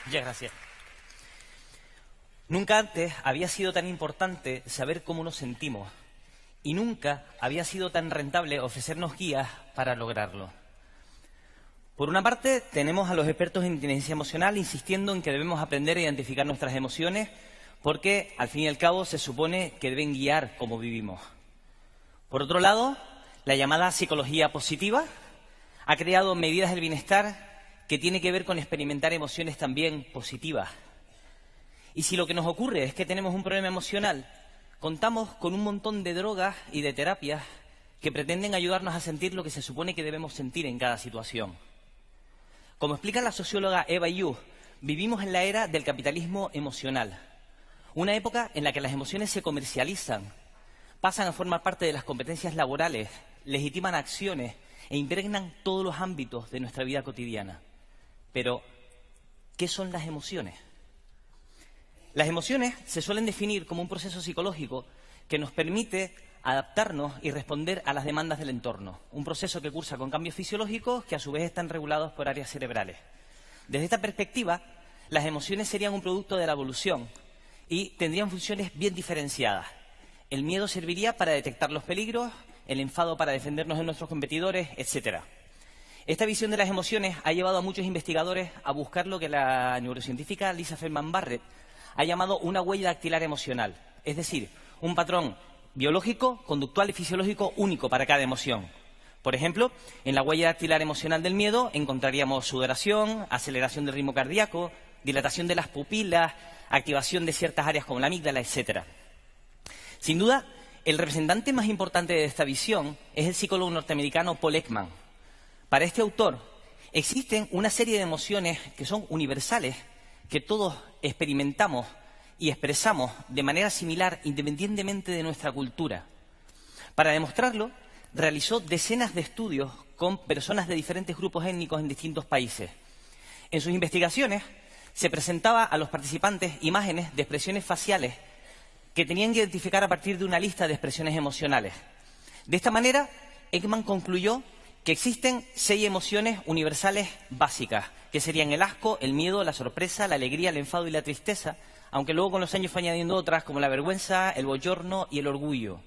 Muchas gracias. Nunca antes había sido tan importante saber cómo nos sentimos y nunca había sido tan rentable ofrecernos guías para lograrlo. Por una parte, tenemos a los expertos en inteligencia emocional insistiendo en que debemos aprender a identificar nuestras emociones porque, al fin y al cabo, se supone que deben guiar cómo vivimos. Por otro lado, la llamada psicología positiva ha creado medidas del bienestar que tiene que ver con experimentar emociones también positivas. Y si lo que nos ocurre es que tenemos un problema emocional, contamos con un montón de drogas y de terapias que pretenden ayudarnos a sentir lo que se supone que debemos sentir en cada situación. Como explica la socióloga Eva Illouz, vivimos en la era del capitalismo emocional, una época en la que las emociones se comercializan, pasan a formar parte de las competencias laborales, legitiman acciones e impregnan todos los ámbitos de nuestra vida cotidiana. Pero, ¿qué son las emociones? Las emociones se suelen definir como un proceso psicológico que nos permite adaptarnos y responder a las demandas del entorno. Un proceso que cursa con cambios fisiológicos que a su vez están regulados por áreas cerebrales. Desde esta perspectiva, las emociones serían un producto de la evolución y tendrían funciones bien diferenciadas. El miedo serviría para detectar los peligros, el enfado para defendernos de nuestros competidores, etcétera. Esta visión de las emociones ha llevado a muchos investigadores a buscar lo que la neurocientífica Lisa Feldman Barrett ha llamado una huella dactilar emocional, es decir, un patrón biológico, conductual y fisiológico único para cada emoción. Por ejemplo, en la huella dactilar emocional del miedo encontraríamos sudoración, aceleración del ritmo cardíaco, dilatación de las pupilas, activación de ciertas áreas como la amígdala, etcétera. Sin duda, el representante más importante de esta visión es el psicólogo norteamericano Paul Ekman. Para este autor, existen una serie de emociones que son universales, que todos experimentamos y expresamos de manera similar independientemente de nuestra cultura. Para demostrarlo, realizó decenas de estudios con personas de diferentes grupos étnicos en distintos países. En sus investigaciones se presentaba a los participantes imágenes de expresiones faciales que tenían que identificar a partir de una lista de expresiones emocionales. De esta manera, Ekman concluyó que existen 6 emociones universales básicas, que serían el asco, el miedo, la sorpresa, la alegría, el enfado y la tristeza, aunque luego con los años fue añadiendo otras como la vergüenza, el bochorno y el orgullo.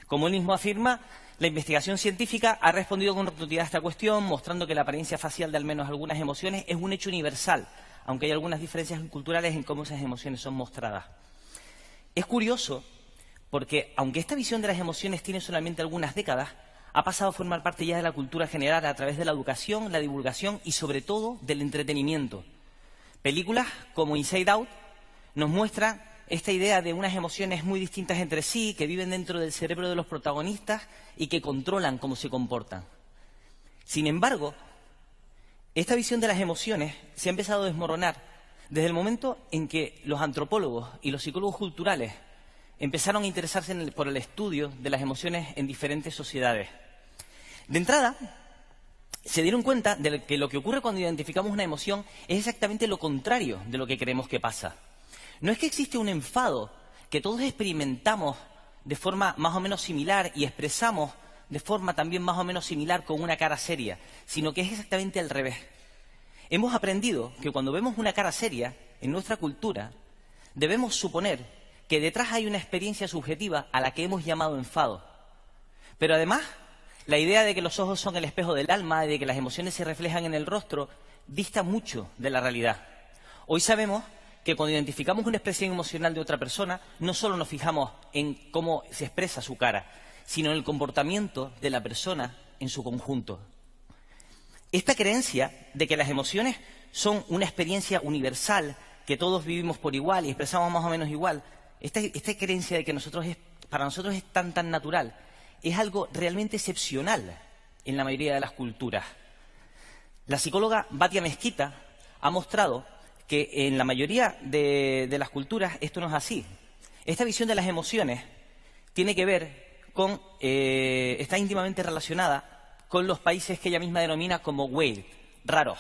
Como él mismo afirma, la investigación científica ha respondido con rotundidad a esta cuestión, mostrando que la apariencia facial de al menos algunas emociones es un hecho universal, aunque hay algunas diferencias culturales en cómo esas emociones son mostradas. Es curioso porque, aunque esta visión de las emociones tiene solamente algunas décadas, ha pasado a formar parte ya de la cultura general a través de la educación, la divulgación y, sobre todo, del entretenimiento. Películas como Inside Out nos muestran esta idea de unas emociones muy distintas entre sí, que viven dentro del cerebro de los protagonistas y que controlan cómo se comportan. Sin embargo, esta visión de las emociones se ha empezado a desmoronar desde el momento en que los antropólogos y los psicólogos culturales empezaron a interesarse por el estudio de las emociones en diferentes sociedades. De entrada, se dieron cuenta de que lo que ocurre cuando identificamos una emoción es exactamente lo contrario de lo que creemos que pasa. No es que existe un enfado que todos experimentamos de forma más o menos similar y expresamos de forma también más o menos similar con una cara seria, sino que es exactamente al revés. Hemos aprendido que cuando vemos una cara seria en nuestra cultura, debemos suponer que detrás hay una experiencia subjetiva a la que hemos llamado enfado. Pero además, la idea de que los ojos son el espejo del alma y de que las emociones se reflejan en el rostro dista mucho de la realidad. Hoy sabemos que cuando identificamos una expresión emocional de otra persona, no solo nos fijamos en cómo se expresa su cara, sino en el comportamiento de la persona en su conjunto. Esta creencia de que las emociones son una experiencia universal, que todos vivimos por igual y expresamos más o menos igual, esta creencia de que para nosotros es tan natural, es algo realmente excepcional en la mayoría de las culturas. La psicóloga Batia Mesquita ha mostrado que en la mayoría de las culturas esto no es así. Esta visión de las emociones tiene que ver con, está íntimamente relacionada con los países que ella misma denomina como weird, raros.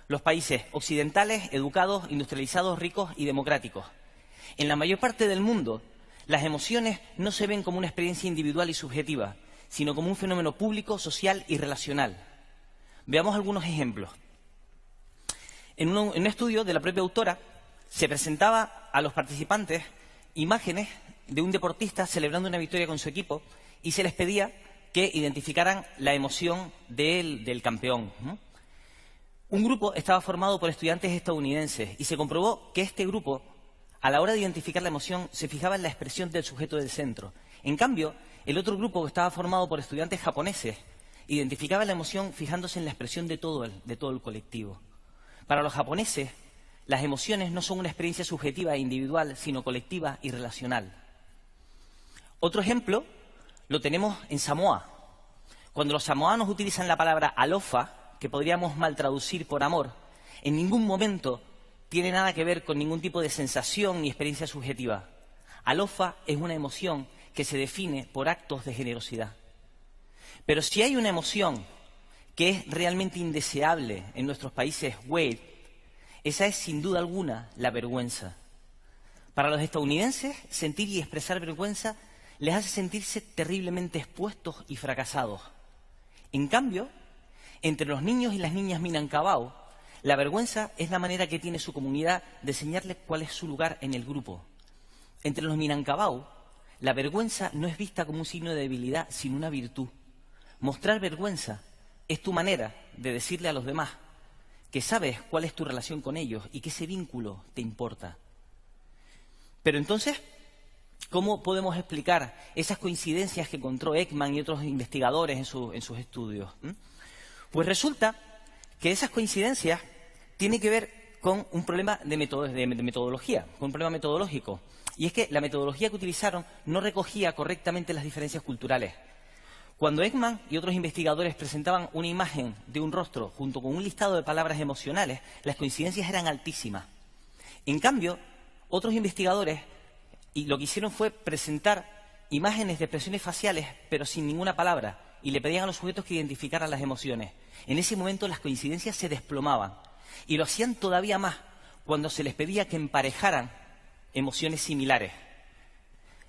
Los países occidentales, educados, industrializados, ricos y democráticos. En la mayor parte del mundo, las emociones no se ven como una experiencia individual y subjetiva, sino como un fenómeno público, social y relacional. Veamos algunos ejemplos. En un estudio de la propia autora se presentaba a los participantes imágenes de un deportista celebrando una victoria con su equipo y se les pedía que identificaran la emoción del campeón, ¿no? Un grupo estaba formado por estudiantes estadounidenses y se comprobó que este grupo, a la hora de identificar la emoción, se fijaba en la expresión del sujeto del centro. En cambio, el otro grupo, que estaba formado por estudiantes japoneses, identificaba la emoción fijándose en la expresión de todo el colectivo. Para los japoneses, las emociones no son una experiencia subjetiva e individual, sino colectiva y relacional. Otro ejemplo lo tenemos en Samoa. Cuando los samoanos utilizan la palabra alofa, que podríamos mal traducir por amor, en ningún momento tiene nada que ver con ningún tipo de sensación ni experiencia subjetiva. Alofa es una emoción que se define por actos de generosidad. Pero si hay una emoción que es realmente indeseable en nuestros países Wade, esa es sin duda alguna la vergüenza. Para los estadounidenses, sentir y expresar vergüenza les hace sentirse terriblemente expuestos y fracasados. En cambio, entre los niños y las niñas Minangkabau, la vergüenza es la manera que tiene su comunidad de enseñarles cuál es su lugar en el grupo. Entre los Minangkabau, la vergüenza no es vista como un signo de debilidad, sino una virtud. Mostrar vergüenza es tu manera de decirle a los demás que sabes cuál es tu relación con ellos y que ese vínculo te importa. Pero entonces, ¿cómo podemos explicar esas coincidencias que encontró Ekman y otros investigadores en sus estudios? Pues resulta que esas coincidencias tienen que ver con un problema de metodología, con un problema metodológico. Y es que la metodología que utilizaron no recogía correctamente las diferencias culturales. Cuando Ekman y otros investigadores presentaban una imagen de un rostro junto con un listado de palabras emocionales, las coincidencias eran altísimas. En cambio, otros investigadores lo que hicieron fue presentar imágenes de expresiones faciales, pero sin ninguna palabra, y le pedían a los sujetos que identificaran las emociones. En ese momento las coincidencias se desplomaban, y lo hacían todavía más cuando se les pedía que emparejaran emociones similares.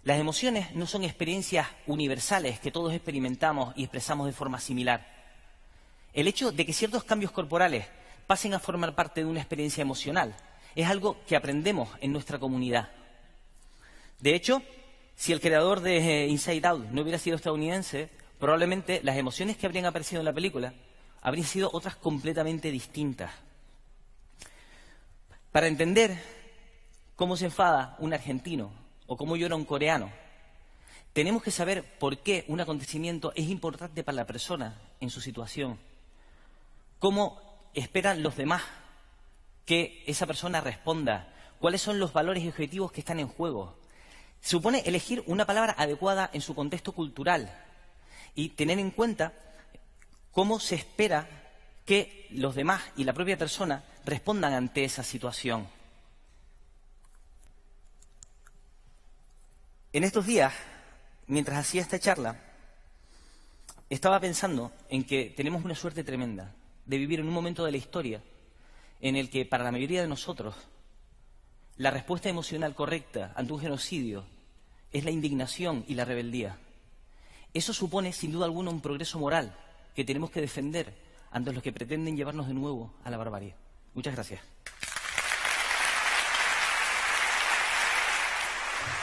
Las emociones no son experiencias universales que todos experimentamos y expresamos de forma similar. El hecho de que ciertos cambios corporales pasen a formar parte de una experiencia emocional es algo que aprendemos en nuestra comunidad. De hecho, si el creador de Inside Out no hubiera sido estadounidense, probablemente las emociones que habrían aparecido en la película habrían sido otras completamente distintas. Para entender cómo se enfada un argentino o cómo llora un coreano, tenemos que saber por qué un acontecimiento es importante para la persona en su situación, cómo esperan los demás que esa persona responda, cuáles son los valores y objetivos que están en juego. Supone elegir una palabra adecuada en su contexto cultural y tener en cuenta cómo se espera que los demás y la propia persona respondan ante esa situación. En estos días, mientras hacía esta charla, estaba pensando en que tenemos una suerte tremenda de vivir en un momento de la historia en el que, para la mayoría de nosotros, la respuesta emocional correcta ante un genocidio es la indignación y la rebeldía. Eso supone, sin duda alguna, un progreso moral que tenemos que defender ante los que pretenden llevarnos de nuevo a la barbarie. Muchas gracias.